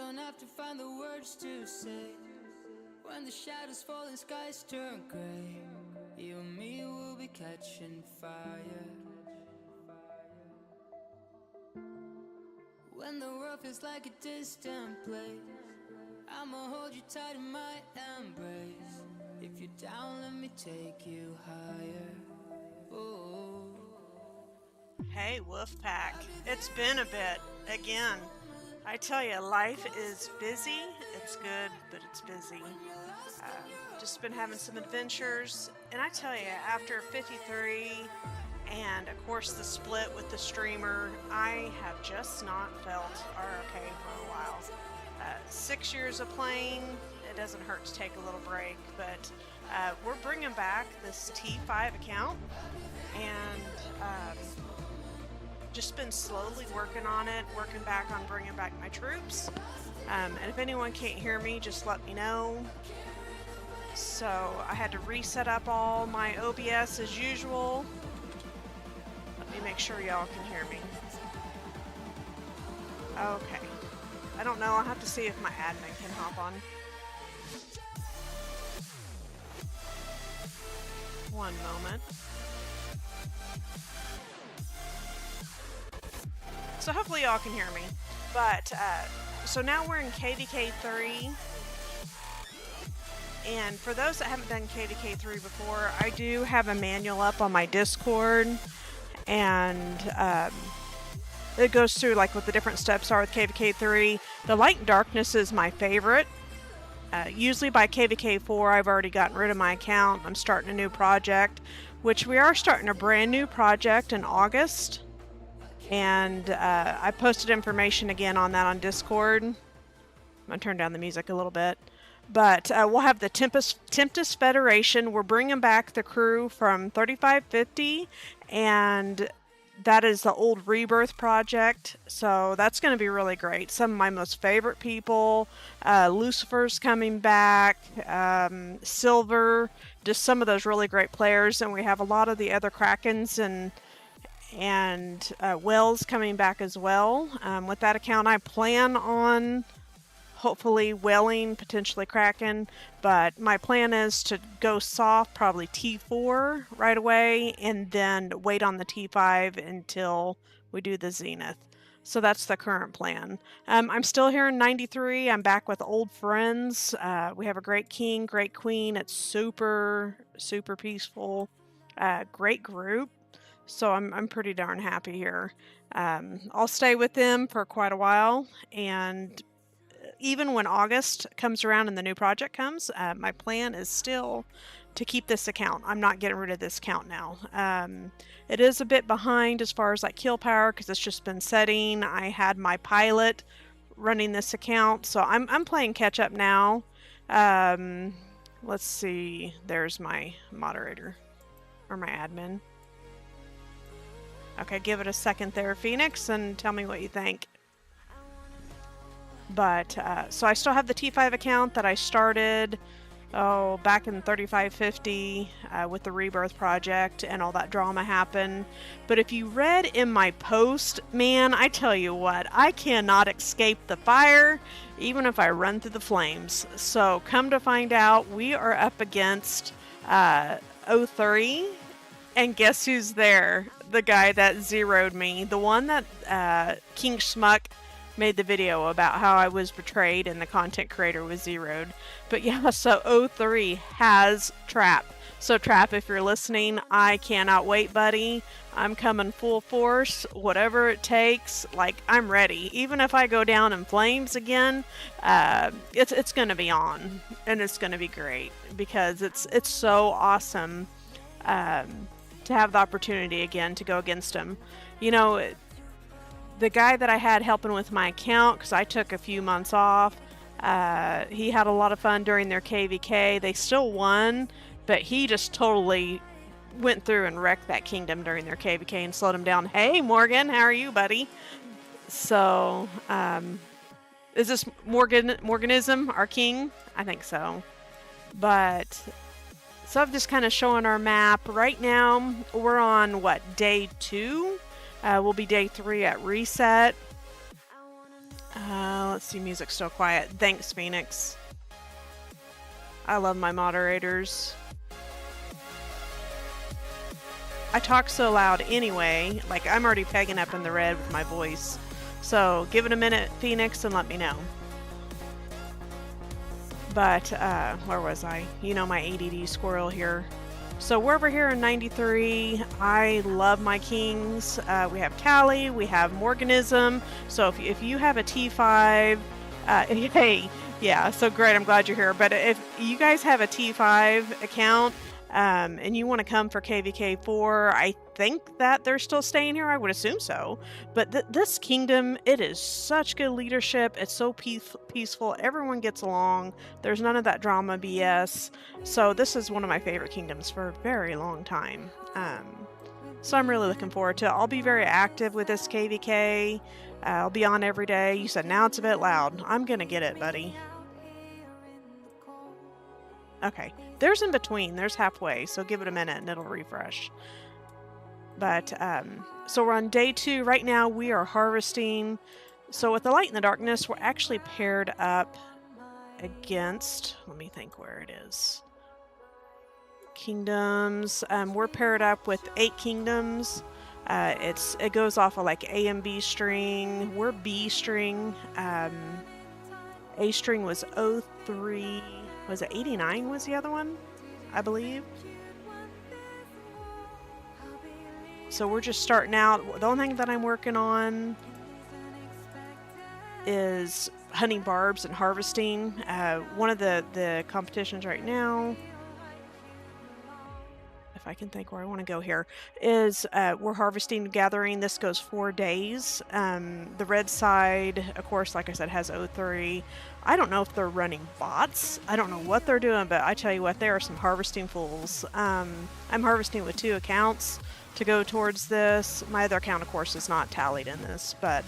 don't have to find the words to say. When the shadows fall and skies turn gray, you and me will be catching fire. When the world feels like a distant place, I'ma hold you tight in my embrace. If you're down, let me take you higher. Oh. Hey, Wolfpack. It's been a bit. Again, I tell you, life is busy. It's good, but it's busy. Just been having some adventures. And I tell you, after 53 and, of course, the split with the streamer, I have just not felt ROK for a while. 6 years of playing, it doesn't hurt to take a little break, but we're bringing back this T5 account, and just been slowly working on it, working back on bringing back my troops. And if anyone can't hear me, just let me know. So I had to reset up all my OBS as usual. Let me make sure y'all can hear me. Okay. I don't know, I'll have to see if my admin can hop on. One moment. So hopefully y'all can hear me. But, so now we're in KVK 3. And for those that haven't done KVK 3 before, I do have a manual up on my Discord. And, it goes through like what the different steps are with KVK 3. The Light and Darkness is my favorite. Usually by KVK 4, I've already gotten rid of my account. I'm starting a new project, which we are starting a brand new project in August. And I posted information again on that on Discord. I'm going to turn down the music a little bit. But we'll have the Temptest Federation. We're bringing back the crew from 3550, and that is the old Rebirth project, so that's going to be really great. Some of my most favorite people, Lucifer's coming back, Silver, just some of those really great players, and we have a lot of the other Krakens and Wells coming back as well. With that account, I plan on hopefully Welling, potentially Kraken, but my plan is to go soft, probably T4 right away, and then wait on the T5 until we do the Zenith. So that's the current plan. I'm still here in 93. I'm back with old friends. We have a great king, great queen. It's super, super peaceful. Great group. So I'm pretty darn happy here. I'll stay with them for quite a while, and even when August comes around and the new project comes, my plan is still to keep this account. I'm not getting rid of this account now. It is a bit behind as far as like kill power because it's just been setting. I had my pilot running this account, so I'm playing catch up now. Let's see. There's my moderator or my admin. Okay, give it a second there, Phoenix, and tell me what you think. But, so I still have the T5 account that I started, back in 3550 with the Rebirth project and all that drama happened. But if you read in my post, man, I tell you what, I cannot escape the fire, even if I run through the flames. So come to find out, we are up against 03, and guess who's there? The guy that zeroed me, the one that King Schmuck made the video about how I was betrayed and the content creator was zeroed. But yeah, so 03 has Trap. So Trap, if you're listening, I cannot wait, buddy. I'm coming full force, whatever it takes. Like, I'm ready. Even if I go down in flames again, it's going to be on, and it's going to be great because it's so awesome to have the opportunity again to go against him. You know, the guy that I had helping with my account, because I took a few months off, he had a lot of fun during their KVK. They still won, but he just totally went through and wrecked that kingdom during their KVK and slowed him down. Hey, Morgan, how are you, buddy? So, is this Morganism, our king? I think so. But, so I'm just kind of showing our map. Right now, we're on, what, day 2? We'll be day 3 at reset. Let's let's see, music's still quiet. Thanks, Phoenix. I love my moderators. I talk so loud anyway, like I'm already pegging up in the red with my voice. So give it a minute, Phoenix, and let me know. But, where was I? You know, my ADD squirrel here. So we're over here in 93. I love my kings. We have Callie, we have Morganism. So if you have a T5, hey, yeah, so great, I'm glad you're here. But if you guys have a T5 account, and you want to come for KVK 4, I think that they're still staying here. I would assume so. But this kingdom, it is such good leadership. It's so peaceful. Everyone gets along. There's none of that drama BS. So this is one of my favorite kingdoms for a very long time. So I'm really looking forward to it. I'll be very active with this KVK. I'll be on every day. You said now it's a bit loud. I'm going to get it, buddy. Okay, there's in between, there's halfway, so give it a minute and it'll refresh. But, so we're on day 2. Right now we are harvesting. So with the light and the darkness, we're actually paired up against, let me think where it is. Kingdoms, we're paired up with 8 kingdoms. It goes off of like A and B string. We're B string. A string was 03. Was it 89 was the other one, I believe? So we're just starting out. The only thing that I'm working on is hunting barbs and harvesting. One of the competitions right now, if I can think where I want to go here, is we're harvesting, gathering. This goes 4 days. The red side, of course, like I said, has 03. I don't know if they're running bots. I don't know what they're doing, but I tell you what, they are some harvesting fools. I'm harvesting with 2 accounts to go towards this. My other account, of course, is not tallied in this, but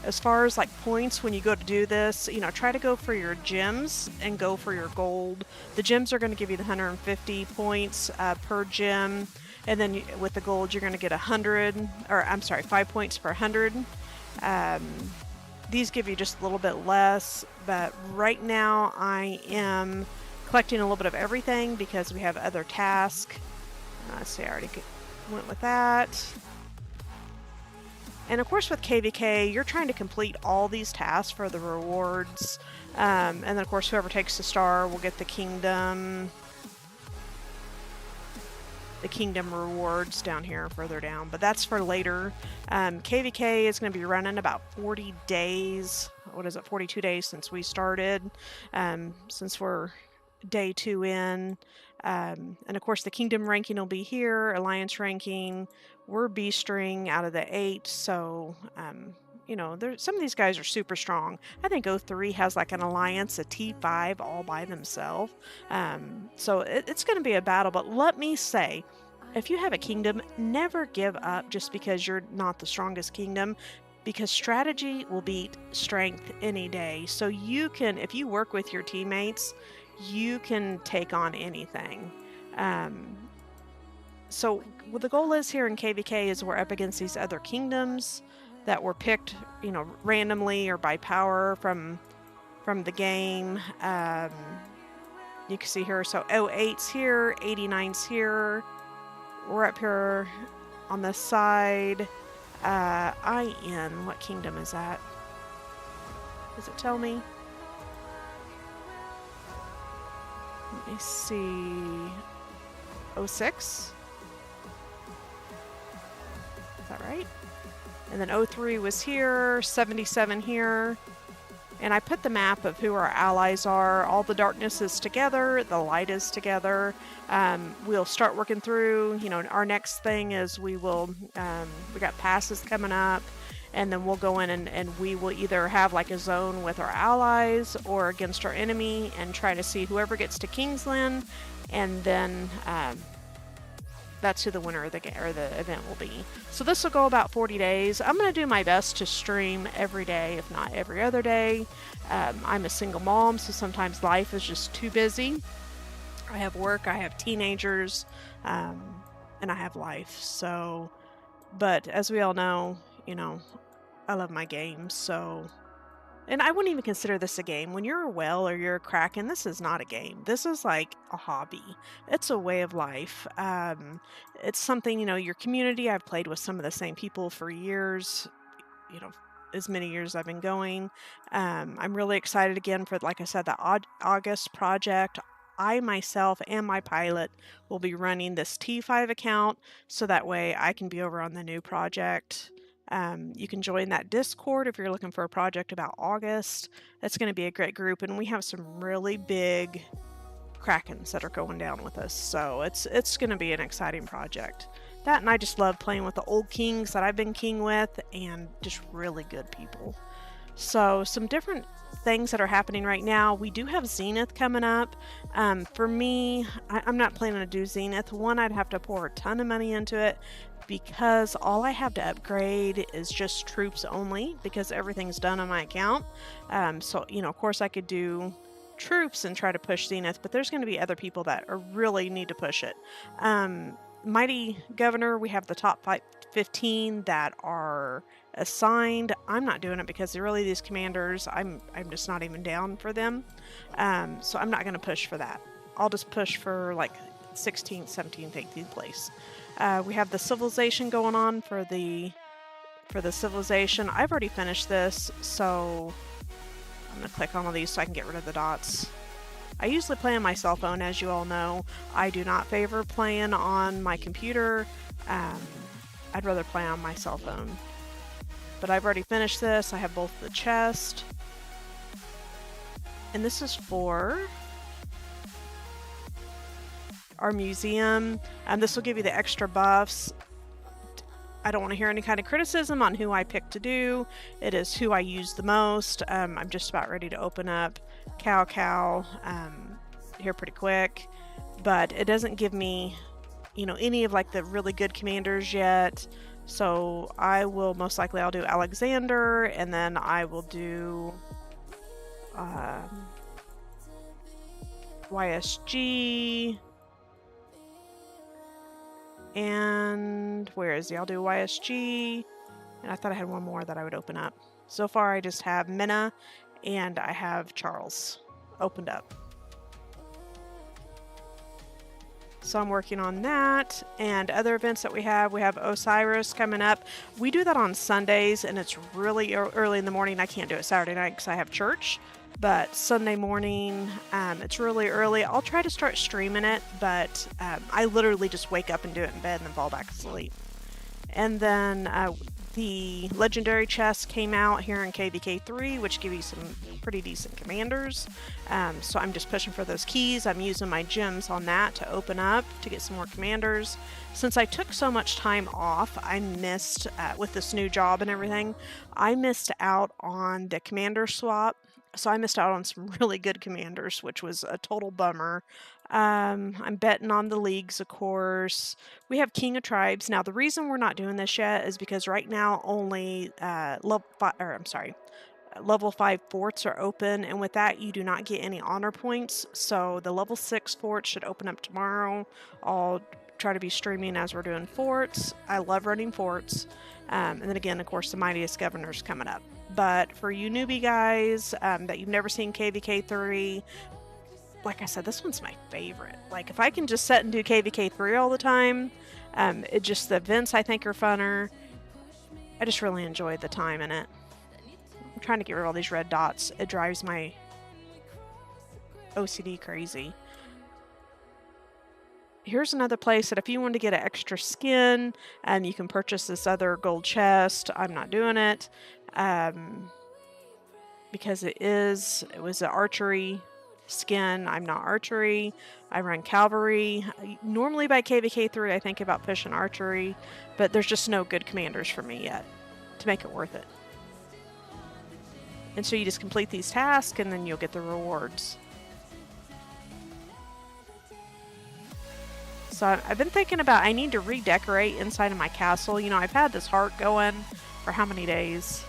as far as like points when you go to do this, you know, try to go for your gems and go for your gold. The gems are going to give you the 150 points per gem, and then with the gold you're going to get 100, or I'm sorry, 5 points per 100. These give you just a little bit less, but right now I am collecting a little bit of everything because we have other tasks. Let's see, I already went with that. And of course with KVK, you're trying to complete all these tasks for the rewards. And then of course whoever takes the star will get the kingdom rewards down here, further down. But that's for later. KVK is going to be running about 40 days. What is it, 42 days since we started. Since we're day 2 in. And of course the kingdom ranking will be here, alliance ranking. We're B string out of the 8, so you know, some of these guys are super strong. I think 03 has like an alliance, a T5 all by themselves. So it's going to be a battle, but let me say, if you have a kingdom, never give up just because you're not the strongest kingdom, because strategy will beat strength any day. So you can, if you work with your teammates, you can take on anything. So what the goal is here in KVK is we're up against these other kingdoms that were picked, you know, randomly or by power from the game. You can see here, so 08's here, 89's here. We're up here on the side. IN, what kingdom is that? Does it tell me? Let me see. 06? Is that right? And then 03 was here, 77 here. And I put the map of who our allies are. All the darkness is together, the light is together. We'll start working through, you know, our next thing is we got passes coming up, and then we'll go in and we will either have like a zone with our allies or against our enemy and try to see whoever gets to Kingsland, and then that's who the winner of the game or the event will be. So this will go about 40 days. I'm going to do my best to stream every day, if not every other day. I'm a single mom, so sometimes life is just too busy. I have work, I have teenagers, and I have life. So, but as we all know, you know, I love my games, so And I wouldn't even consider this a game. When you're a whale or you're a Kraken, this is not a game. This is like a hobby. It's a way of life. It's something, your community. I've played with some of the same people for years, as many years I've been going. I'm really excited again for, like I said, the August project. I myself and my pilot will be running this T5 account, so that way I can be over on the new project. You can join that Discord if you're looking for a project about August. That's going to be a great group, and we have some really big Krakens that are going down with us, so it's going to be an exciting project. That, and I just love playing with the old kings that I've been king with, and just really good people. So some different things that are happening right now. We do have Zenith coming up. For me, I'm not planning to do Zenith. One, I'd have to pour a ton of money into it because all I have to upgrade is just troops only, because everything's done on my account. So, of course I could do troops and try to push Zenith, but there's going to be other people that really need to push it. Mighty Governor, we have the top 15 that are assigned. I'm not doing it because really these commanders, I'm just not even down for them. So I'm not going to push for that. I'll just push for like 16th, 17th, 18th place. We have the civilization going on for the civilization. I've already finished this, so I'm going to click on all these so I can get rid of the dots. I usually play on my cell phone, as you all know. I do not favor playing on my computer. I'd rather play on my cell phone. But I've already finished this. I have both the chest. And this is for our museum. And this will give you the extra buffs. I don't want to hear any kind of criticism on who I picked to do. It is who I use the most. I'm just about ready to open up Cow here pretty quick, but it doesn't give me any of like the really good commanders yet. So I will most likely, I'll do Alexander, and then I will do YSG, and where is he? I'll do YSG, and I thought I had one more that I would open up. So far I just have Minna and I have Charles opened up. So I'm working on that, and other events that we have Osiris coming up. We do that on Sundays, and it's really early in the morning. I can't do it Saturday night because I have church, but Sunday morning, it's really early. I'll try to start streaming it, but I literally just wake up and do it in bed and then fall back asleep. And then the legendary chests came out here in KVK 3, which give you some pretty decent commanders. So I'm just pushing for those keys. I'm using my gems on that to open up to get some more commanders. Since I took so much time off, I missed, with this new job and everything, I missed out on the commander swap. So I missed out on some really good commanders, which was a total bummer. I'm betting on the leagues, of course. We have King of Tribes. Now, the reason we're not doing this yet is because right now only level 5 forts are open, and with that you do not get any honor points. So the level 6 forts should open up tomorrow. I'll try to be streaming as we're doing forts. I love running forts. And then again, of course, the Mightiest Governor's coming up. But for you newbie guys that you've never seen KVK 3, like I said, this one's my favorite. Like, if I can just sit and do KVK 3 all the time, it just, the events I think are funner. I just really enjoyed the time in it. I'm trying to get rid of all these red dots. It drives my OCD crazy. Here's another place that if you want to get an extra skin, you can purchase this other gold chest. I'm not doing it because it was an archery skin. I'm not archery. I run cavalry. Normally by KVK 3 I think about pushing archery, but there's just no good commanders for me yet to make it worth it. And so you just complete these tasks and then you'll get the rewards. So I've been thinking about, I need to redecorate inside of my castle. I've had this heart going for how many days?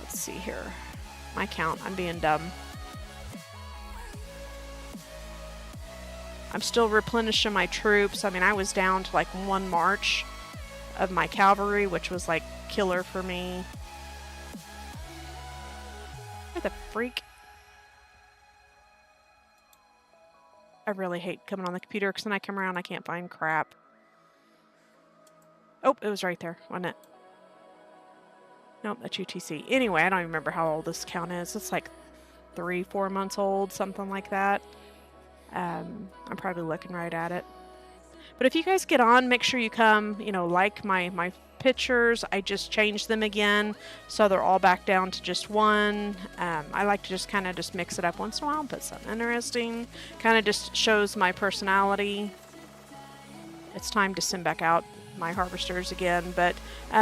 Let's see here. My count, I'm being dumb. I'm still replenishing my troops. I mean, I was down to like 1 march of my cavalry, which was like killer for me. Where the freak? I really hate coming on the computer because then I come around, I can't find crap. Oh, it was right there, wasn't it? Nope, that's UTC. Anyway, I don't even remember how old this account is. It's like 3-4 months old, something like that. I'm probably looking right at it. But if you guys get on, make sure you come, you know, like my pictures. I just changed them again, so they're all back down to just one. I like to just kind of just mix it up once in a while and put something interesting. Kind of just shows my personality. It's time to send back out my harvesters again. But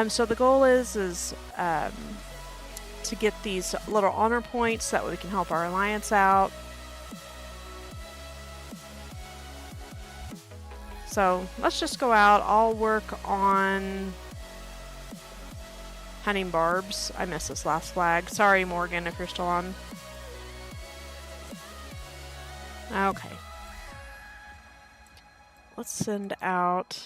so the goal is to get these little honor points. That way we can help our alliance out. So let's just go out. I'll work on hunting barbs. I missed this last flag. Sorry, Morgan, if you're still on. Okay. Let's send out...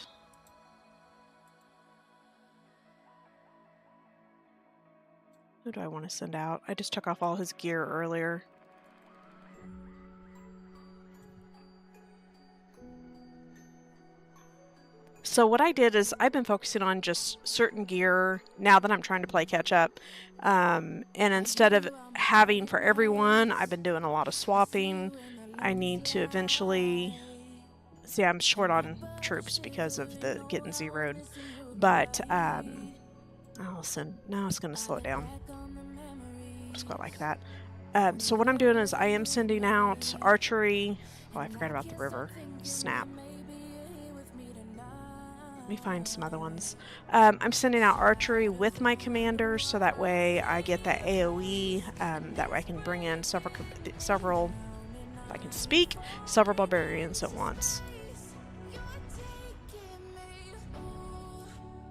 Who do I want to send out? I just took off all his gear earlier. So what I did is I've been focusing on just certain gear now that I'm trying to play catch up. And instead of having for everyone, I've been doing a lot of swapping. I need to eventually... See, I'm short on troops because of the getting zeroed. But, I'll send... Now it's going to slow it down. Just go like that. So what I'm doing is I am sending out archery. Oh, I forgot about the river. Snap. Let me find some other ones. I'm sending out archery with my commanders, so that way I get that AoE. That way I can bring in several, if I can speak, several barbarians at once.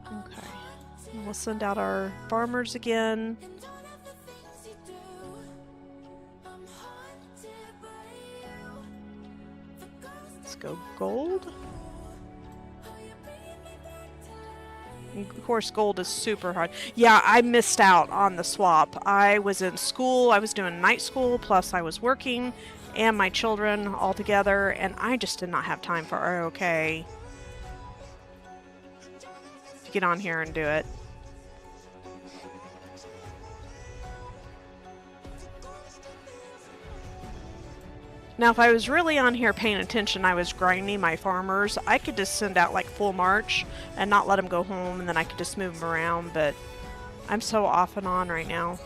Okay. And we'll send out our farmers again. Let's go gold. Of course, gold is super hard. Yeah, I missed out on the swap. I was in school. I was doing night school, plus I was working, and my children all together, and I just did not have time for ROK. Get on here and do it. Now, if I was really on here paying attention, I was grinding my farmers, I could just send out like full march and not let them go home, and then I could just move them around, but I'm so off and on right now.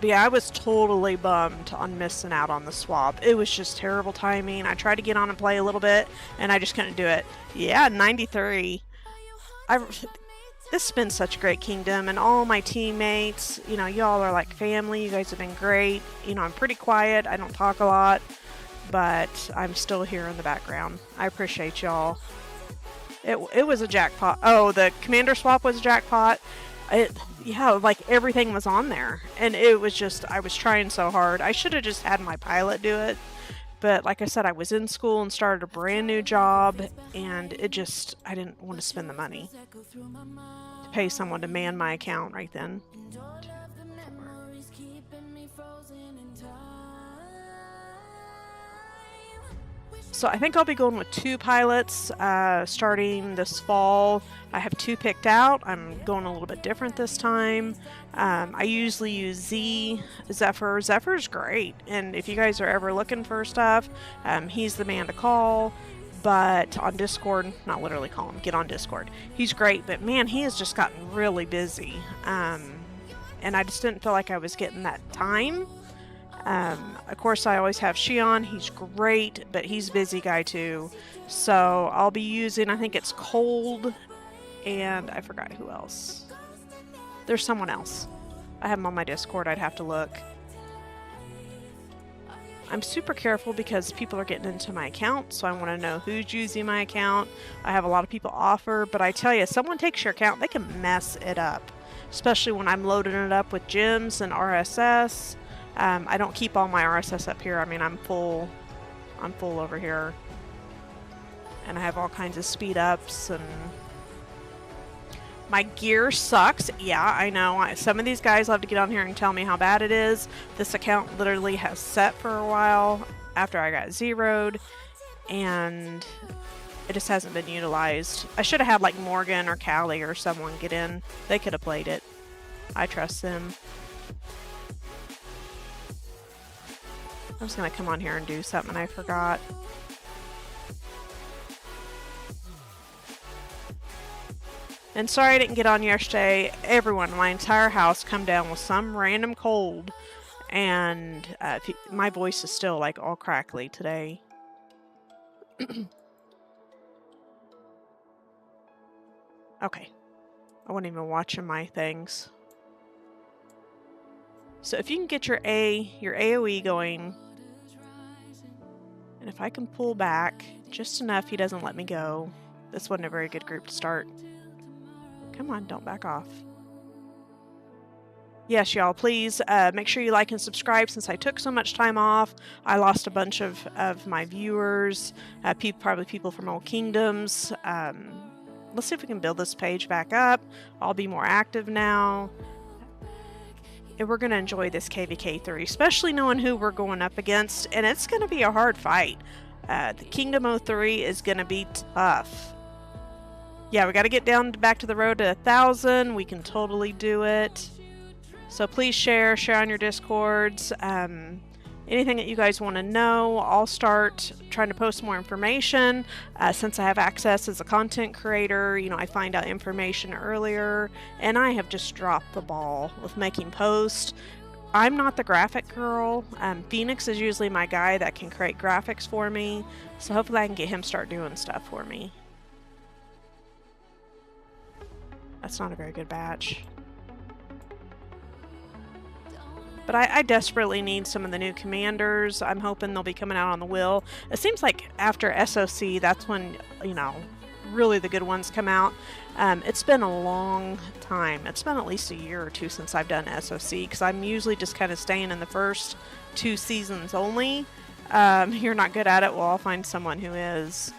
But yeah, I was totally bummed on missing out on the swap. It was just terrible timing. I tried to get on and play a little bit, and I just couldn't do it. Yeah, 93. This has been such a great kingdom, and all my teammates, you know, y'all are like family. You guys have been great. You know, I'm pretty quiet. I don't talk a lot, but I'm still here in the background. I appreciate y'all. It was a jackpot. Oh, the commander swap was a jackpot. Yeah, like everything was on there, and it was just, I was trying so hard. I should have just had my pilot do it, but like I said, I was in school and started a brand new job, and it just, I didn't want to spend the money to pay someone to man my account right then. So I think I'll be going with 2 pilots starting this fall. I have 2 picked out. I'm going a little bit different this time. I usually use Zephyr. Zephyr's great, and if you guys are ever looking for stuff, he's the man to call. But on Discord, not literally call him, get on Discord. He's great, but man, he has just gotten really busy. And I just didn't feel like I was getting that time. Of course, I always have Shion. He's great, but he's a busy guy too. So I'll be using, I think it's Cold, and I forgot who else. There's someone else. I have him on my Discord. I'd have to look. I'm super careful because people are getting into my account, so I want to know who's using my account. I have a lot of people offer, but I tell you, if someone takes your account, they can mess it up, especially when I'm loading it up with gems and RSS. I don't keep all my RSS up here. I mean, I'm full over here, and I have all kinds of speed ups. And My gear sucks. Yeah, I know. Some of these guys love to get on here and tell me how bad it is. This account literally has set for a while after I got zeroed, and it just hasn't been utilized. I should have had like Morgan or Callie or someone get in. They could have played it. I trust them. I was going to come on here and do something I forgot. And sorry I didn't get on yesterday. Everyone, my entire house come down with some random cold. And my voice is still like all crackly today. Okay. I wasn't even watching my things. So if you can get your AoE going, and if I can pull back just enough he doesn't let me go. This wasn't a very good group to start. Come on, don't back off. Yes, y'all, please make sure you like and subscribe. Since I took so much time off, I lost a bunch of my viewers, probably people from Old Kingdoms. Let's see if we can build this page back up. I'll be more active now. And we're going to enjoy this KVK 3, especially knowing who we're going up against. And it's going to be a hard fight. The Kingdom 03 is going to be tough. Yeah, we got to get down back to the road to 1,000. We can totally do it. So please share on your Discords. Anything that you guys want to know, I'll start trying to post more information. Since I have access as a content creator, you know, I find out information earlier, and I have just dropped the ball with making posts. I'm not the graphic girl. Phoenix is usually my guy that can create graphics for me, so hopefully I can get him start doing stuff for me. That's not a very good batch. But I desperately need some of the new commanders. I'm hoping they'll be coming out on the wheel. It seems like after SOC, that's when, you know, really the good ones come out. It's been a long time. It's been at least a year or two since I've done SOC, because I'm usually just kind of staying in the first 2 seasons only. You're not good at it? Well, I'll find someone who is.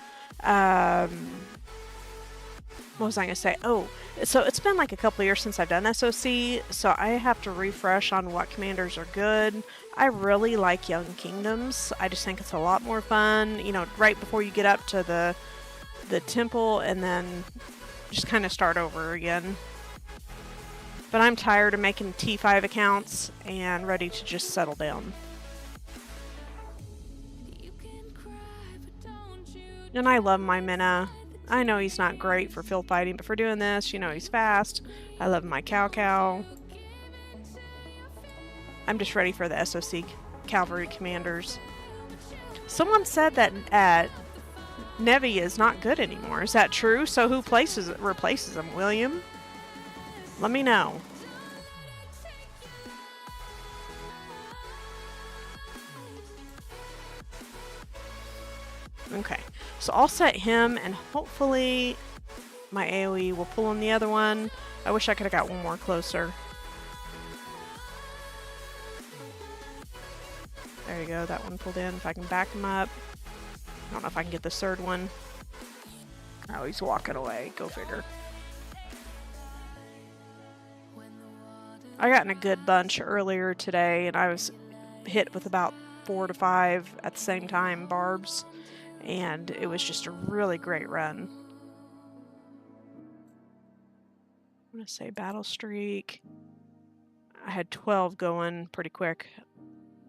What was I going to say? Oh, so it's been like a couple of years since I've done SOC, so I have to refresh on what commanders are good. I really like Young Kingdoms. I just think it's a lot more fun, you know, right before you get up to the temple, and then just kind of start over again. But I'm tired of making T5 accounts and ready to just settle down. And I love my Minna. I know he's not great for field fighting, but for doing this, you know, he's fast. I love my Cow. I'm just ready for the SOC cavalry commanders. Someone said that Nevi is not good anymore. Is that true? So who replaces him? William? Let me know. Okay, so I'll set him, and hopefully my AoE will pull in the other one. I wish I could have got one more closer. There you go, that one pulled in. If I can back him up. I don't know if I can get the third one. Oh, he's walking away. Go figure. I got in a good bunch earlier today, and I was hit with about 4 to 5 at the same time, barbs. And it was just a really great run. I'm going to say battle streak. I had 12 going pretty quick.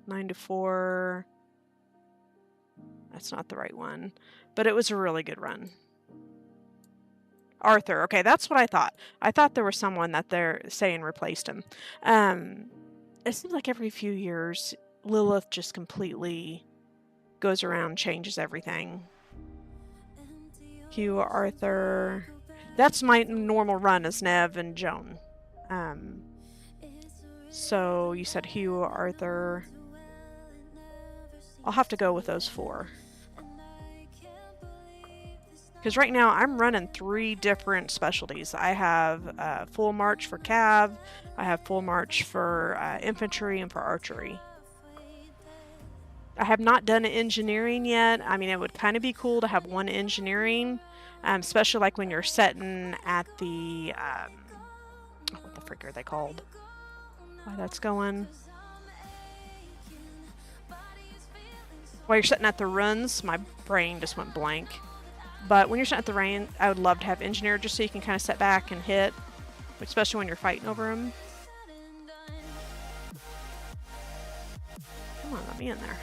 9 to 4. That's not the right one. But it was a really good run. Arthur. Okay, that's what I thought. I thought there was someone that they're saying replaced him. It seems like every few years, Lilith just completely goes around, changes everything. Hugh, Arthur. That's my normal run as Nev and Joan. So you said Hugh, Arthur. I'll have to go with those 4. Because right now I'm running 3 different specialties. I have full march for cav, I have full march for infantry, and for archery. I have not done engineering yet. I mean, it would kind of be cool to have one engineering. especially like when you're setting at the, what the frick are they called? Why that's going? While you're setting at the runs, my brain just went blank. But when you're setting at the rain, I would love to have engineer just so you can kind of set back and hit, especially when you're fighting over them. Come on, let me in there.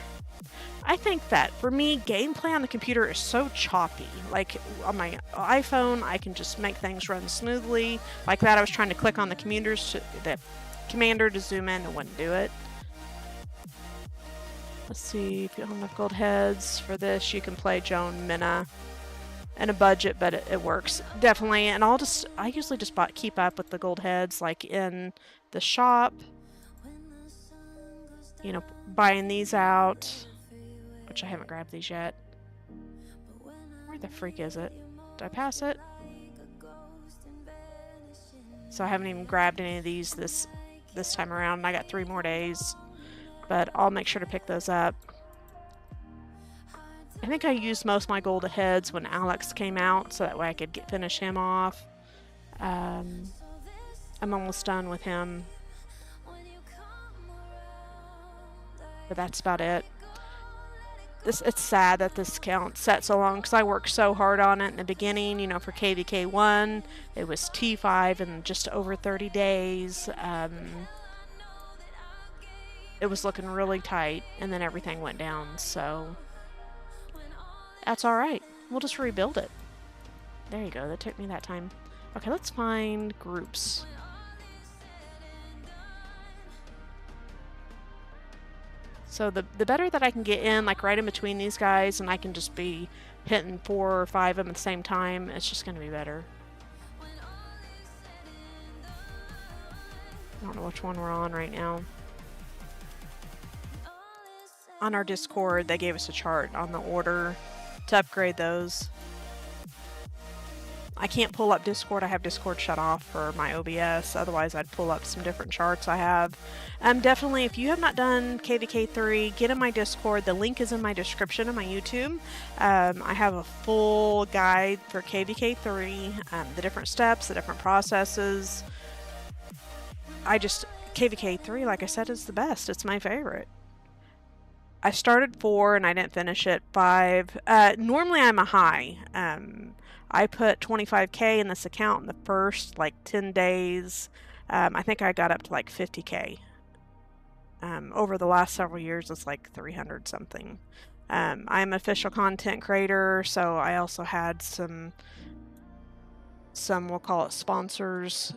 I think that for me, gameplay on the computer is so choppy. Like on my iPhone, I can just make things run smoothly. Like that, I was trying to click on the commander to zoom in and wouldn't do it. Let's see if you don't have enough gold heads for this. You can play Joan Minna and a budget, but it works definitely. And I usually just keep up with the gold heads, like in the shop. You know, buying these out, which I haven't grabbed these yet. Where the freak is it? Did I pass it? So I haven't even grabbed any of these this time around. And I got 3 more days. But I'll make sure to pick those up. I think I used most of my gold heads when Alex came out, so that way I could finish him off. I'm almost done with him. But that's about it. It's sad that this account set so long, because I worked so hard on it in the beginning. You know, for KVK 1, it was T5 in just over 30 days. It was looking really tight, and then everything went down, so that's alright. We'll just rebuild it. There you go, that took me that time. Okay, let's find groups. So the better that I can get in, like right in between these guys, and I can just be hitting 4 or 5 of them at the same time, it's just going to be better. I don't know which one we're on right now. On our Discord, they gave us a chart on the order to upgrade those. I can't pull up Discord. I have Discord shut off for my OBS. Otherwise, I'd pull up some different charts I have. Definitely, if you have not done KVK 3, get in my Discord. The link is in my description of my YouTube. I have a full guide for KVK 3, the different steps, the different processes. KVK 3, like I said, is the best. It's my favorite. I started 4 and I didn't finish it. 5. Normally I'm a high. I put 25k in this account in the first like 10 days. I think I got up to like 50k. Over the last several years, it's like 300 something. I'm an official content creator, so I also had some we'll call it sponsors.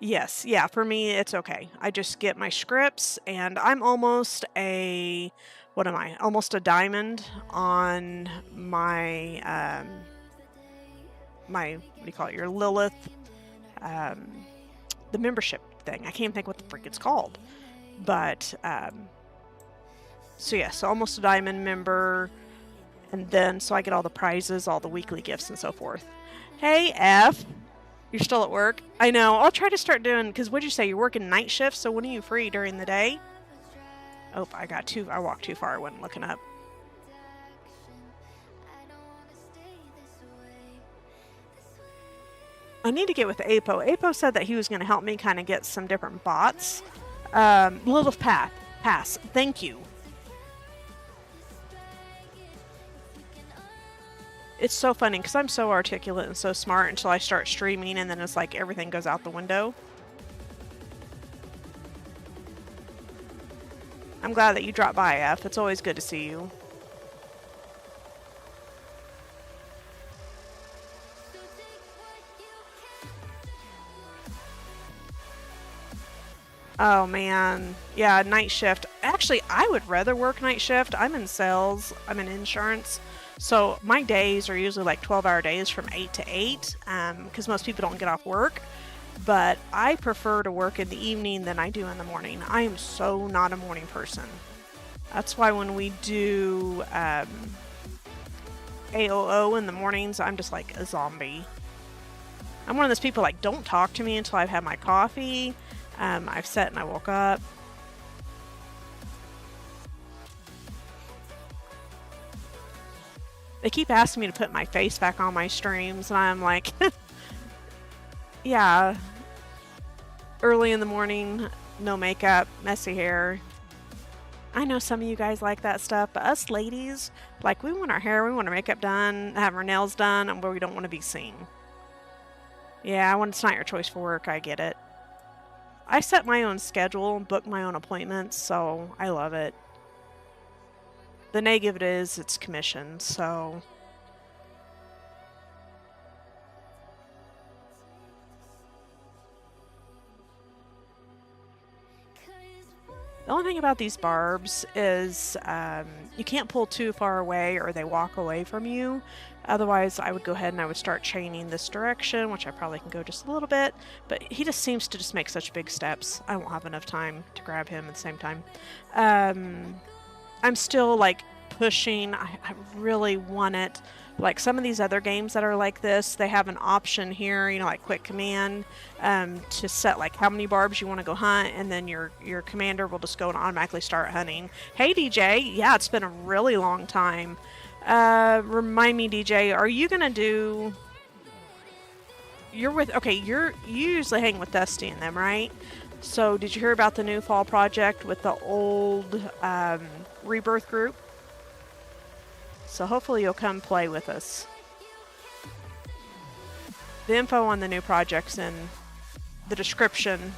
Yes, yeah, for me, it's okay. I just get my scripts, and I'm almost what am I? Almost a diamond on my, what do you call it? Your Lilith, the membership thing. I can't think what the freak it's called. But, so yeah, so almost a diamond member, and then, so I get all the prizes, all the weekly gifts, and so forth. Hey, F. You're still at work? I know. I'll try to start doing, because what'd you say? You're working night shifts, so when are you free? During the day? Oh, I walked too far. I wasn't looking up. I need to get with Apo. Apo said that he was going to help me kind of get some different bots. Lilith Pass. Thank you. It's so funny because I'm so articulate and so smart until I start streaming, and then it's like everything goes out the window. I'm glad that you dropped by, F. It's always good to see you. Oh man, yeah, night shift. Actually, I would rather work night shift. I'm in sales, I'm in insurance. So my days are usually like 12-hour days from 8 to 8 because most people don't get off work. But I prefer to work in the evening than I do in the morning. I am so not a morning person. That's why when we do AOO in the mornings, I'm just like a zombie. I'm one of those people like, don't talk to me until I've had my coffee. I've sat and I woke up. They keep asking me to put my face back on my streams, and I'm like, yeah. Early in the morning, no makeup, messy hair. I know some of you guys like that stuff, but us ladies, like, we want our hair, we want our makeup done, have our nails done, and we don't want to be seen. Yeah, when it's not your choice for work, I get it. I set my own schedule, book my own appointments, so I love it. The negative is it's commission, so... The only thing about these barbs is you can't pull too far away or they walk away from you. Otherwise, I would go ahead and I would start chaining this direction, which I probably can go just a little bit. But he just seems to just make such big steps. I won't have enough time to grab him at the same time. I'm still like pushing. I really want it. Like some of these other games that are like this, they have an option here, you know, like quick command, to set like how many barbs you want to go hunt, and then your commander will just go and automatically start hunting. Hey DJ, yeah, it's been a really long time. Remind me, DJ, are you gonna do? You're with you usually hang with Dusty and them, right? So did you hear about the new fall project with the old Rebirth group? So hopefully you'll come play with us. The info on the new project's in the description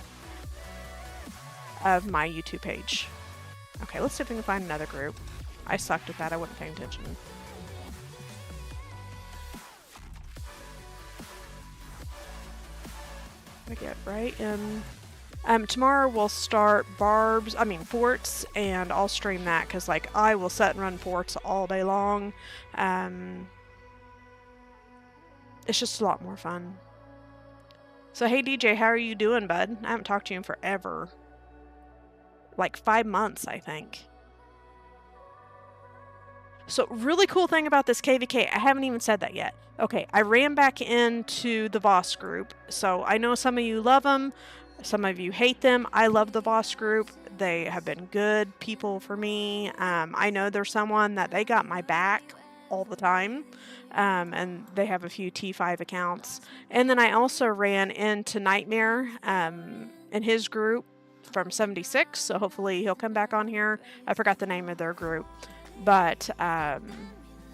of my YouTube page. Okay, let's see if we can find another group. I sucked at that. I wasn't paying attention. I get right in. Tomorrow we'll start forts, and I'll stream that because, like, I will set and run forts all day long. It's just a lot more fun. So, hey DJ, how are you doing, bud? I haven't talked to you in forever. Like 5 months, I think. So, really cool thing about this KVK, I haven't even said that yet. Okay, I ran back into the Voss group. So, I know some of you love them. Some of you hate them. I love the Voss group. They have been good people for me. I know there's someone that they got my back all the time. And they have a few T5 accounts. And then I also ran into Nightmare in his group from 76. So hopefully he'll come back on here. I forgot the name of their group. But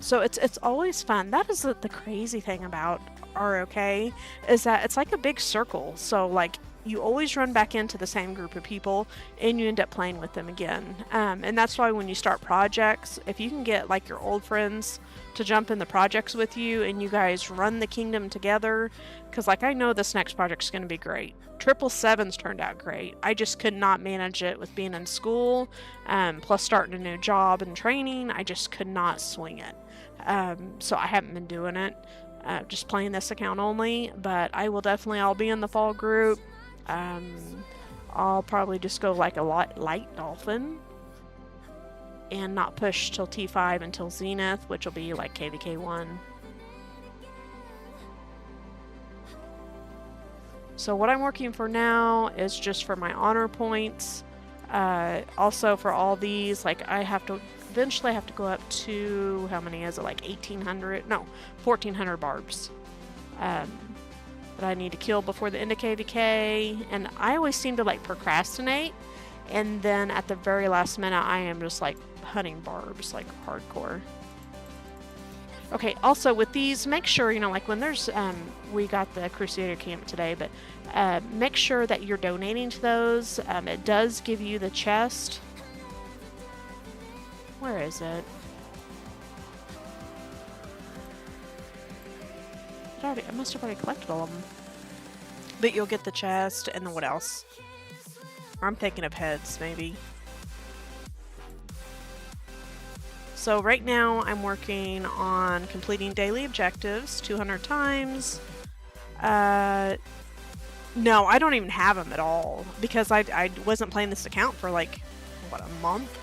so it's always fun. That is the crazy thing about ROK, is that it's like a big circle. So like, you always run back into the same group of people and you end up playing with them again. And that's why when you start projects, if you can get like your old friends to jump in the projects with you and you guys run the kingdom together, because like I know this next project's going to be great. 777's turned out great. I just could not manage it with being in school, plus starting a new job and training. I just could not swing it. So I haven't been doing it, just playing this account only, but I'll be in the fall group. I'll probably just go like a light dolphin and not push till T5 until Zenith, which will be like KVK 1. So what I'm working for now is just for my honor points. Also for all these, like eventually I have to go up to, how many is it, like 1,400 barbs. That I need to kill before the end of KVK, and I always seem to like procrastinate, and then at the very last minute I am just like hunting barbs like hardcore. Okay, also with these, make sure, you know, like when there's we got the Crusader camp today, but make sure that you're donating to those. It does give you the chest. Where is it? I must have already collected all of them. But you'll get the chest, and then what else? Or I'm thinking of heads, maybe. So right now, I'm working on completing daily objectives, 200 times. No, I don't even have them at all, because I wasn't playing this account for like, what, a month?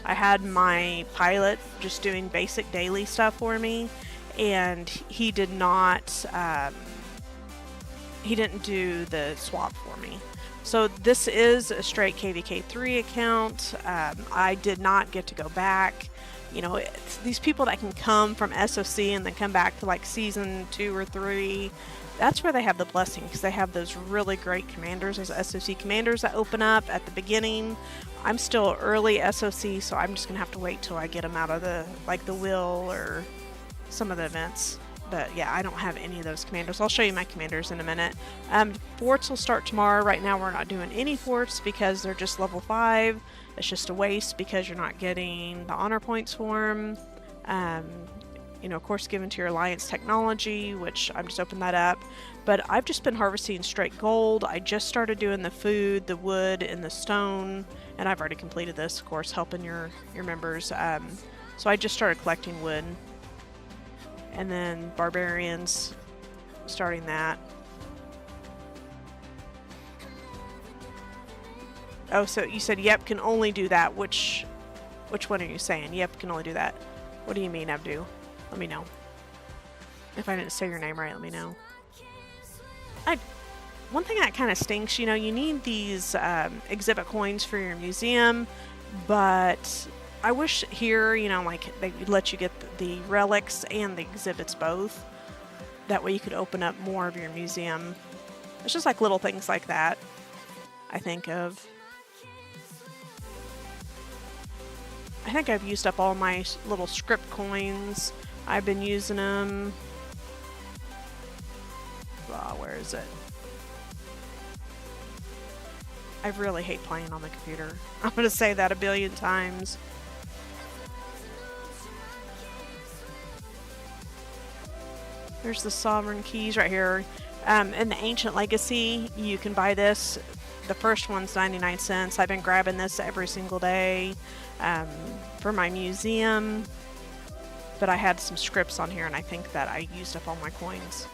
I had my pilot just doing basic daily stuff for me, and he didn't do the swap for me. So this is a straight KVK3 account. I did not get to go back. You know, it's these people that can come from SOC and then come back to like season 2 or 3. That's where they have the blessing, because they have those really great commanders, those SOC commanders that open up at the beginning. I'm still early SOC, so I'm just gonna have to wait till I get them out of the wheel or some of the events. But yeah, I don't have any of those commanders. I'll show you my commanders in a minute. Forts will start tomorrow. Right now we're not doing any forts because they're just level 5. It's just a waste because you're not getting the honor points for them. You know, of course, given to your alliance technology, which I'm just opening that up. But I've just been harvesting straight gold. I just started doing the food, the wood, and the stone, and I've already completed this, of course, helping your members. So I just started collecting wood. And then barbarians, starting that. Oh, so you said yep can only do that. Which one are you saying? Yep can only do that. What do you mean, Abdu? Let me know. If I didn't say your name right, let me know. One thing that kind of stinks, you know, you need these exhibit coins for your museum, but I wish here, you know, like they would let you get the relics and the exhibits both. That way you could open up more of your museum. It's just like little things like that I think of. I think I've used up all my little script coins. I've been using them. Where is it? I really hate playing on the computer. I'm going to say that a billion times. There's the sovereign keys right here. In the Ancient Legacy, you can buy this. The first one's 99 cents. I've been grabbing this every single day for my museum. But I had some scripts on here, and I think that I used up all my coins.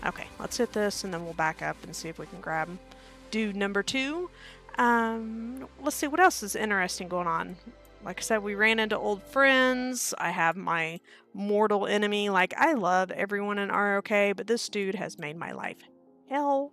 Okay, let's hit this, and then we'll back up and see if we can grab dude number 2. Let's see, what else is interesting going on? Like I said, we ran into old friends. I have my mortal enemy. Like, I love everyone in ROK, but this dude has made my life hell.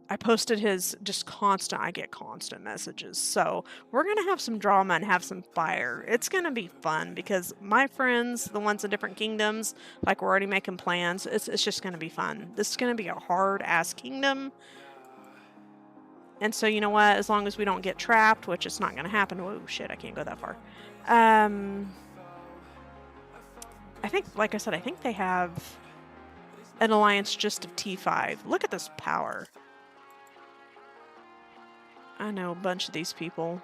I posted his just constant, I get constant messages. So we're going to have some drama and have some fire. It's going to be fun because my friends, the ones in different kingdoms, like we're already making plans. It's just going to be fun. This is going to be a hard-ass kingdom. And so, you know what? As long as we don't get trapped, which it's not going to happen. Oh, shit, I can't go that far. I think, like I said, I think they have an alliance just of T5. Look at this power. I know a bunch of these people.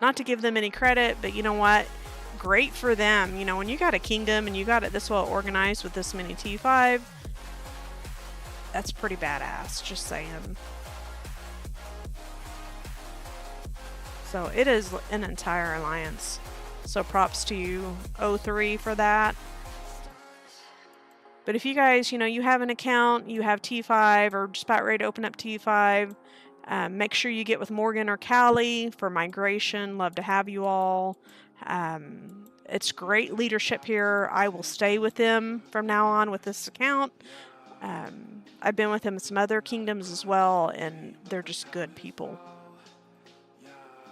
Not to give them any credit, but you know what? Great for them. You know, when you got a kingdom and you got it this well organized with this many T5, that's pretty badass, just saying. So it is an entire alliance. So props to you, O3, for that. But if you guys, you know, you have an account, you have T5, or just about ready to open up T5, make sure you get with Morgan or Callie for migration. Love to have you all. It's great leadership here. I will stay with them from now on with this account. I've been with them in some other kingdoms as well, and they're just good people.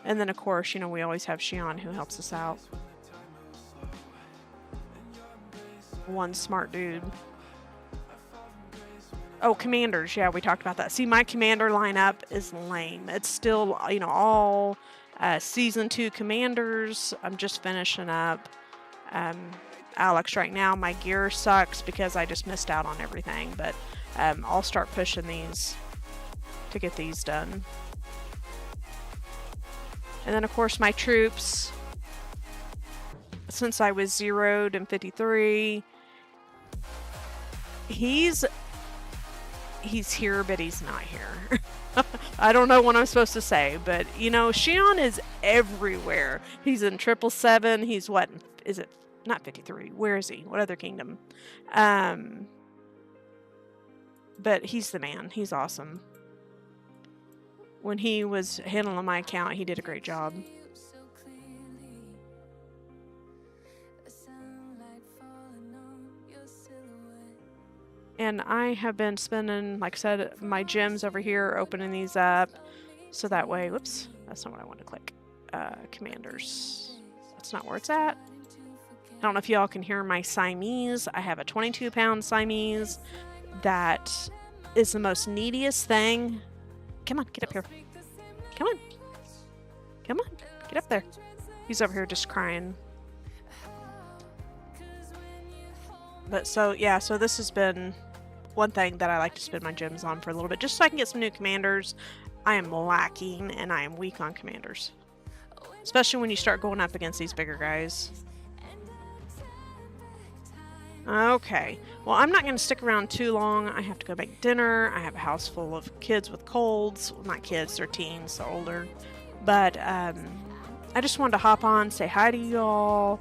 And then, of course, you know, we always have Xion who helps us out. One smart dude. Oh, commanders. Yeah, we talked about that. See, my commander lineup is lame. It's still, you know, all Season 2 commanders. I'm just finishing up Alex right now. My gear sucks because I just missed out on everything. But I'll start pushing these to get these done. And then, of course, my troops. Since I was 0'd in 53, he's here, but he's not here. I don't know what I'm supposed to say, but, you know, Xion is everywhere. He's in 777. He's what? Is it? Not 53. Where is he? What other kingdom? But he's the man. He's awesome. When he was handling my account, he did a great job. And I have been spending, like I said, my gems over here, opening these up. So that way, whoops, That's not what I want to click. Commanders. That's not where it's at. I don't know if y'all can hear my Siamese. I have a 22-pound Siamese that is the most neediest thing. Come on, get up here. Come on. Come on, get up there. He's over here just crying. But so, yeah, so this has been one thing that I like to spend my gems on for a little bit, just so I can get some new commanders. I am lacking, and I am weak on commanders. Especially when you start going up against these bigger guys. Okay, well, I'm not going to stick around too long. I have to go make dinner. I have a house full of kids with colds. Well, not kids, they're teens, they're older. But I just wanted to hop on, say hi to you all.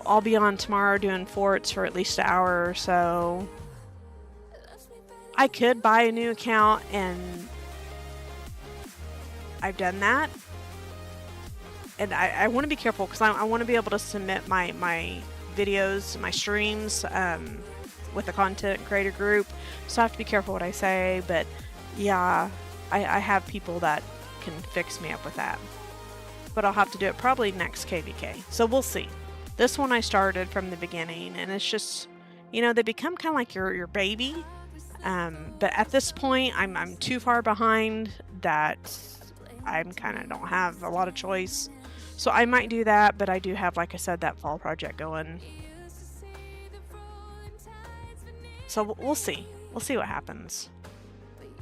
I'll be on tomorrow doing forts for at least an hour or so. I could buy a new account, and I've done that. And I want to be careful because I want to be able to submit my videos, my streams with the content creator group. So I have to be careful what I say. But yeah, I have people that can fix me up with that. But I'll have to do it probably next KVK. So we'll see. This one I started from the beginning, and it's just, you know, they become kind of like your baby. But at this point, I'm too far behind that I'm kind of don't have a lot of choice. So I might do that, but I do have, like I said, that fall project going. So we'll see. We'll see what happens.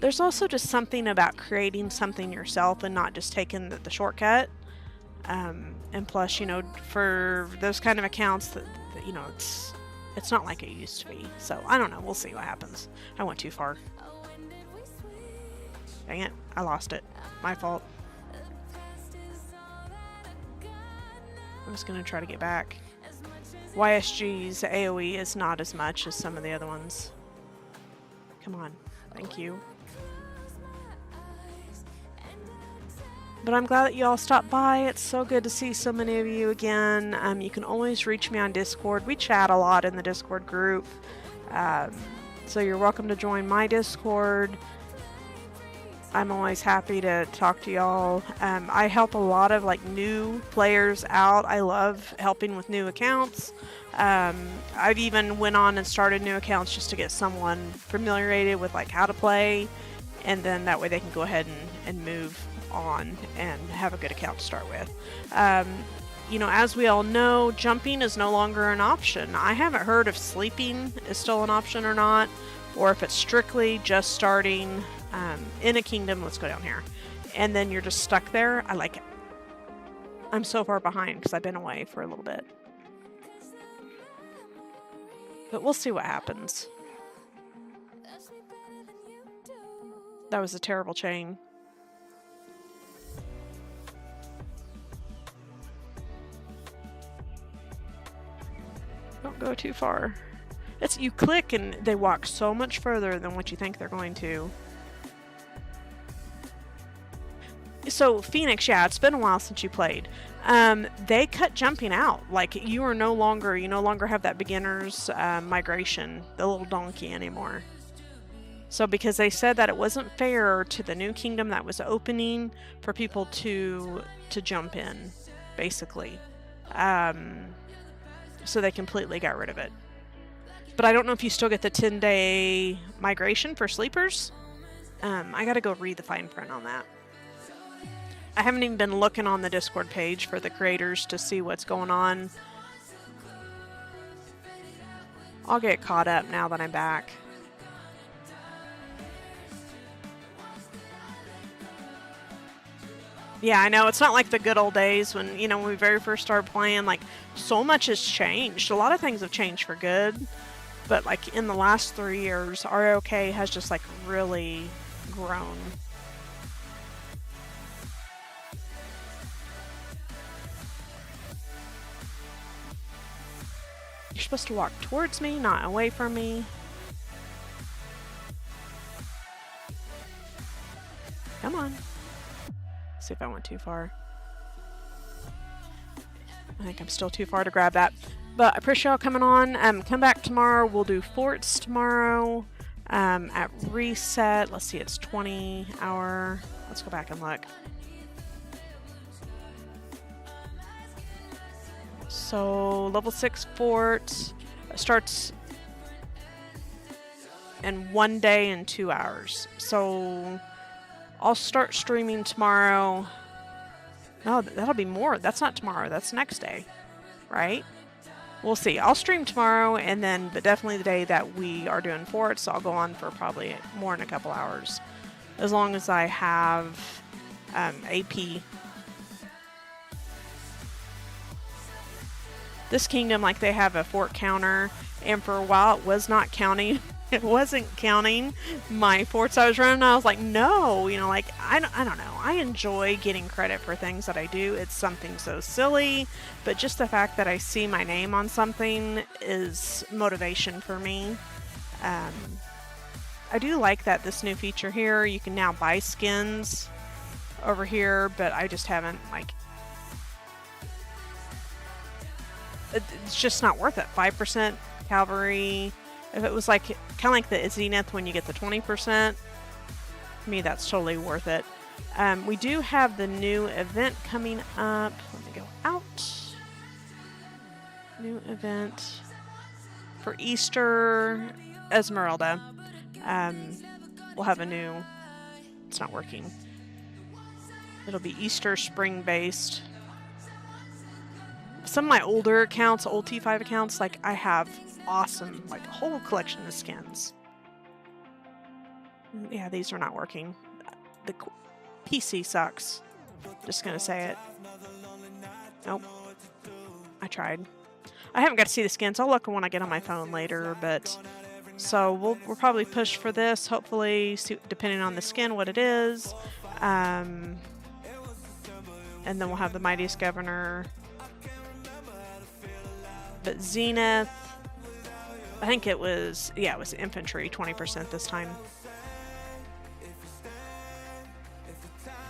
There's also just something about creating something yourself and not just taking the shortcut. And plus, you know, for those kind of accounts, that you know, it's not like it used to be. So I don't know. We'll see what happens. I went too far. Dang it. I lost it. My fault. I'm just going to try to get back. YSG's AoE is not as much as some of the other ones. Come on. Thank you. But I'm glad that you all stopped by. It's so good to see so many of you again. You can always reach me on Discord. We chat a lot in the Discord group. So you're welcome to join my Discord. I'm always happy to talk to y'all. I help a lot of like new players out. I love helping with new accounts. I've even went on and started new accounts just to get someone familiar with like how to play, and then that way they can go ahead and move on and have a good account to start with. You know, as we all know, jumping is no longer an option. I haven't heard if sleeping is still an option or not, or if it's strictly just starting in a kingdom. Let's go down here, and then you're just stuck there. I like it. I'm so far behind because I've been away for a little bit, but we'll see what happens. That was a terrible chain. Don't go too far. It's you click and they walk so much further than what you think they're going to. So Phoenix, yeah, it's been a while since you played. They cut jumping out. Like you no longer have that beginner's migration, the little donkey anymore. So because they said that it wasn't fair to the new kingdom that was opening for people to jump in, basically. So they completely got rid of it. But I don't know if you still get the 10-day migration for sleepers. I gotta go read the fine print on that. I haven't even been looking on the Discord page for the creators to see what's going on. I'll get caught up now that I'm back. Yeah, I know. It's not like the good old days when, when we very first started playing, like, so much has changed. A lot of things have changed for good. But, like, in the last 3 years, ROK has just, like, really grown. You're supposed to walk towards me, not away from me. Come on. See if I went too far. I think I'm still too far to grab that. But I appreciate y'all coming on. Come back tomorrow. We'll do forts tomorrow at reset. Let's see, it's 20 hour. Let's go back and look. So level 6 fort starts in 1 day and 2 hours. So I'll start streaming tomorrow. No, that'll be more. That's not tomorrow. That's next day, right? We'll see. I'll stream tomorrow, and then, but definitely the day that we are doing forts, so I'll go on for probably more than a couple hours, as long as I have AP. This kingdom, like, they have a fort counter, and for a while it was not counting. It wasn't counting my forts I was running. I was like, no, you know, like, I don't know. I enjoy getting credit for things that I do. It's something so silly, but just the fact that I see my name on something is motivation for me. I do like that this new feature here, you can now buy skins over here, but I just haven't, like, it's just not worth it. 5% cavalry. If it was like kind of like the Zenith when you get the 20%, to me that's totally worth it. We do have the new event coming up. Let me go out. New event for Easter Esmeralda. We'll have a new. It's not working. It'll be Easter spring based. Some of my older accounts, old T5 accounts, like I have awesome, like a whole collection of skins. Yeah, these are not working. The PC sucks. Just gonna say it. Nope. I tried. I haven't got to see the skins. I'll look when I get on my phone later, but so we'll probably push for this. Hopefully, see, depending on the skin, what it is. And then we'll have the Mightiest Governor. But Zenith, I think it was, yeah, it was infantry, 20% this time.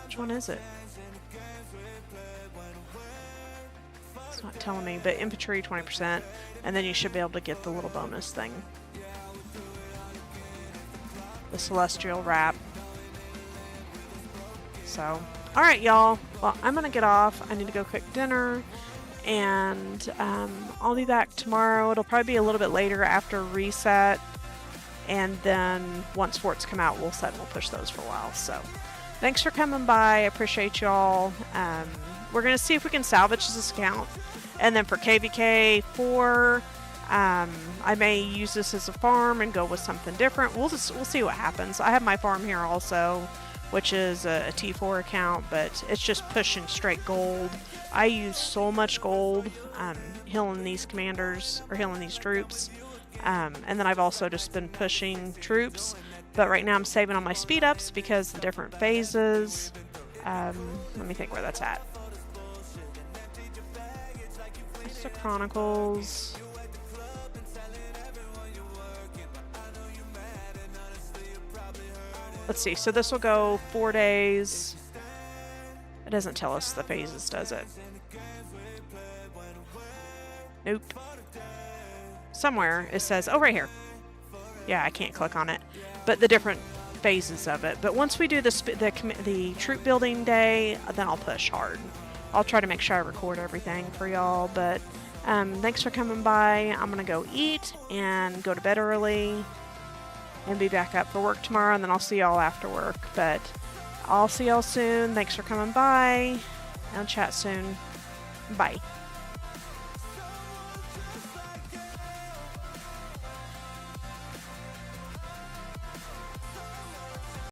Which one is it? It's not telling me, but infantry, 20%, and then you should be able to get the little bonus thing. The Celestial Wrap. So, alright, y'all. Well, I'm going to get off. I need to go cook dinner. And I'll be back tomorrow. It'll probably be a little bit later after reset. And then once forts come out, we'll set and we'll push those for a while. So thanks for coming by. I appreciate y'all. We're going to see if we can salvage this account. And then for KVK 4, I may use this as a farm and go with something different. We'll see what happens. I have my farm here also, which is a T4 account, but it's just pushing straight gold. I use so much gold healing these commanders, or healing these troops. And then I've also just been pushing troops. But right now I'm saving on my speed ups because the different phases. Let me think where that's at. It's the Chronicles. Let's see, so this will go 4 days. It doesn't tell us the phases, does it? Nope. Somewhere it says, oh, right here. Yeah, I can't click on it. But the different phases of it. But once we do the troop building day, then I'll push hard. I'll try to make sure I record everything for y'all. But thanks for coming by. I'm going to go eat and go to bed early. And be back up for work tomorrow, and then I'll see y'all after work. But I'll see y'all soon. Thanks for coming by. I'll chat soon. Bye.